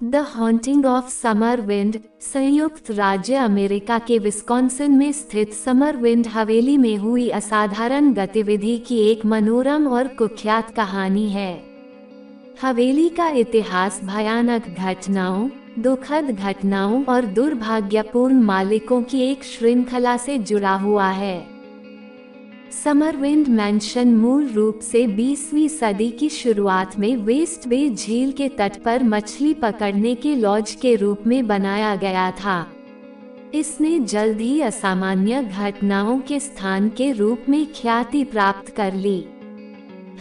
The haunting of समरविंड संयुक्त राज्य America के विस्कॉन्सिन में स्थित समरविंड हवेली में हुई असाधारण गतिविधि की एक मनोरम और कुख्यात कहानी है। हवेली का इतिहास भयानक घटनाओं, दुखद घटनाओं और दुर्भाग्यपूर्ण मालिकों की एक श्रृंखला से जुड़ा हुआ है। समरविंड मैंशन मूल रूप से 20वीं सदी की शुरुआत में वेस्ट बे झील के तट पर मछली पकड़ने के लॉज के रूप में बनाया गया था। इसने जल्द ही असामान्य घटनाओं के स्थान के रूप में ख्याति प्राप्त कर ली।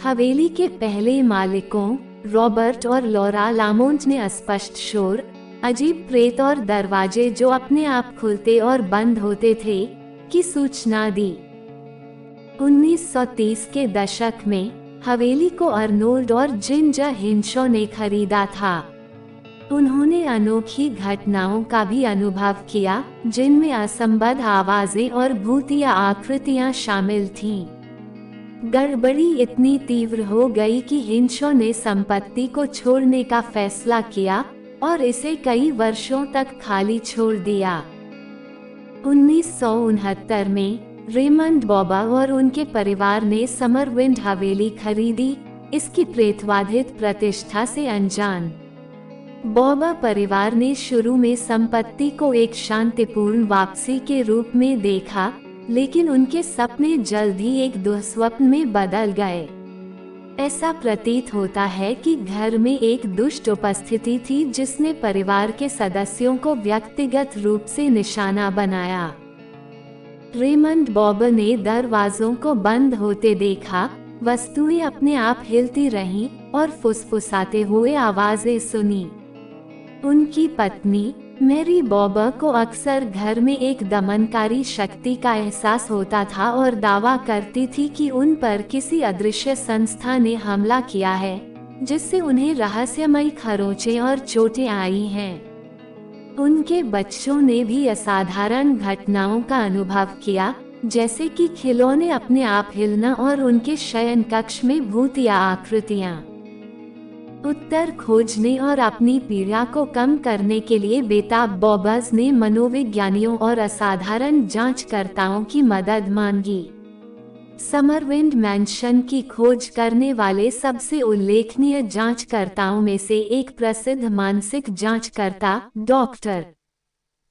हवेली के पहले मालिकों रॉबर्ट और लॉरा लामोंट ने अस्पष्ट शोर, अजीब प्रेत और दरवाजे जो अपने आप खुलते और बंद होते थे की सूचना दी। 1930 के दशक में हवेली को अर्नोल्ड और जिंजर हिंशो ने खरीदा था। उन्होंने अनोखी घटनाओं का भी अनुभव किया जिनमें असंबद्ध आवाजें और भूतिया आकृतियां शामिल थीं। गड़बड़ी इतनी तीव्र हो गई कि हिंशो ने संपत्ति को छोड़ने का फैसला किया और इसे कई वर्षों तक खाली छोड़ दिया। 1969 में रेमंड बॉबा और उनके परिवार ने समरविंड हवेली खरीदी, इसकी प्रेतवाधित प्रतिष्ठा से अनजान। बॉबा परिवार ने शुरू में संपत्ति को एक शांतिपूर्ण वापसी के रूप में देखा, लेकिन उनके सपने जल्द ही एक दुःस्वप्न में बदल गए। ऐसा प्रतीत होता है कि घर में एक दुष्ट उपस्थिति थी जिसने परिवार के सदस्यों को व्यक्तिगत रूप से निशाना बनाया। रेमंड बॉब ने दरवाजों को बंद होते देखा, वस्तुएं अपने आप हिलती रहीं और फुसफुसाते हुए आवाजें सुनी। उनकी पत्नी मैरी बॉब को अक्सर घर में एक दमनकारी शक्ति का एहसास होता था और दावा करती थी कि उन पर किसी अदृश्य संस्था ने हमला किया है, जिससे उन्हें रहस्यमयी खरोंचें और चोटें आई हैं। उनके बच्चों ने भी असाधारण घटनाओं का अनुभव किया, जैसे कि खिलौने अपने आप हिलना और उनके शयन कक्ष में भूतिया आकृतियां। उत्तर खोजने और अपनी पीड़ा को कम करने के लिए बेताब बॉबज ने मनोविज्ञानियों और असाधारण जांचकर्ताओं की मदद मांगी। समरविंड मैंशन की खोज करने वाले सबसे उल्लेखनीय जांचकर्ताओं में से एक प्रसिद्ध मानसिक जांचकर्ता डॉक्टर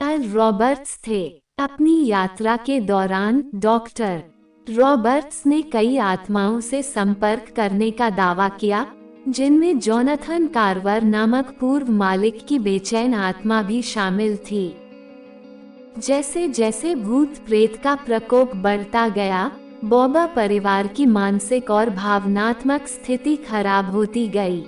एल रॉबर्ट्स थे। अपनी यात्रा के दौरान डॉक्टर रॉबर्ट्स ने कई आत्माओं से संपर्क करने का दावा किया, जिनमें जोनाथन कार्वर नामक पूर्व मालिक की बेचैन आत्मा भी शामिल थी। जैसे जैसे भूत प्रेत का प्रकोप बढ़ता गया, बॉबा परिवार की मानसिक और भावनात्मक स्थिति खराब होती गई।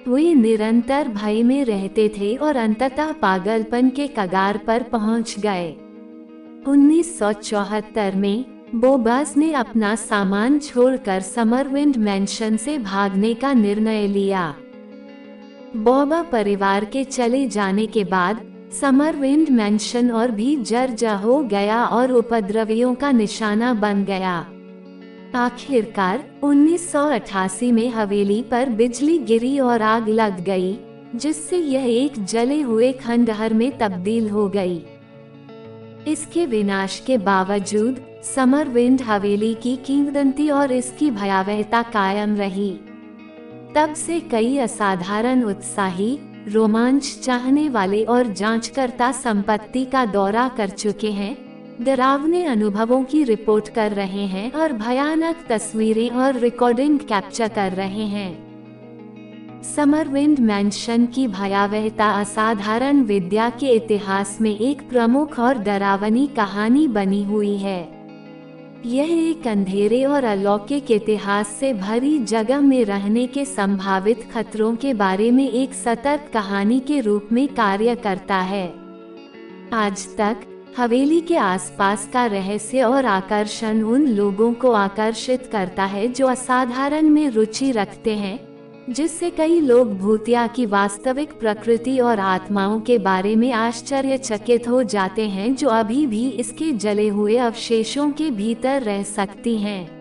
वे निरंतर भय में रहते थे और अंततः पागलपन के कगार पर पहुंच गए। 1974 में बॉबज ने अपना सामान छोड़कर समरविंड मैंशन से भागने का निर्णय लिया। बॉबा परिवार के चले जाने के बाद समरविंड मैंशन और भी जर्जर हो गया और उपद्रवियों का निशाना बन गया। आखिरकार 1988 में हवेली पर बिजली गिरी और आग लग गई, जिससे यह एक जले हुए खंडहर में तब्दील हो गई। इसके विनाश के बावजूद समरविंड हवेली की किंवदंती और इसकी भयावहता कायम रही। तब से कई असाधारण उत्साही, रोमांच चाहने वाले और जांचकर्ता संपत्ति का दौरा कर चुके हैं, डरावने अनुभवों की रिपोर्ट कर रहे हैं और भयानक तस्वीरें और रिकॉर्डिंग कैप्चर कर रहे हैं। समरविंड मैंशन की भयावहता असाधारण विद्या के इतिहास में एक प्रमुख और डरावनी कहानी बनी हुई है। यह एक अंधेरे और अलौकिक इतिहास से भरी जगह में रहने के संभावित खतरों के बारे में एक सतर्क कहानी के रूप में कार्य करता है। आज तक हवेली के आसपास का रहस्य और आकर्षण उन लोगों को आकर्षित करता है जो असाधारण में रुचि रखते हैं, जिससे कई लोग भूतिया की वास्तविक प्रकृति और आत्माओं के बारे में आश्चर्यचकित हो जाते हैं, जो अभी भी इसके जले हुए अवशेषों के भीतर रह सकती हैं।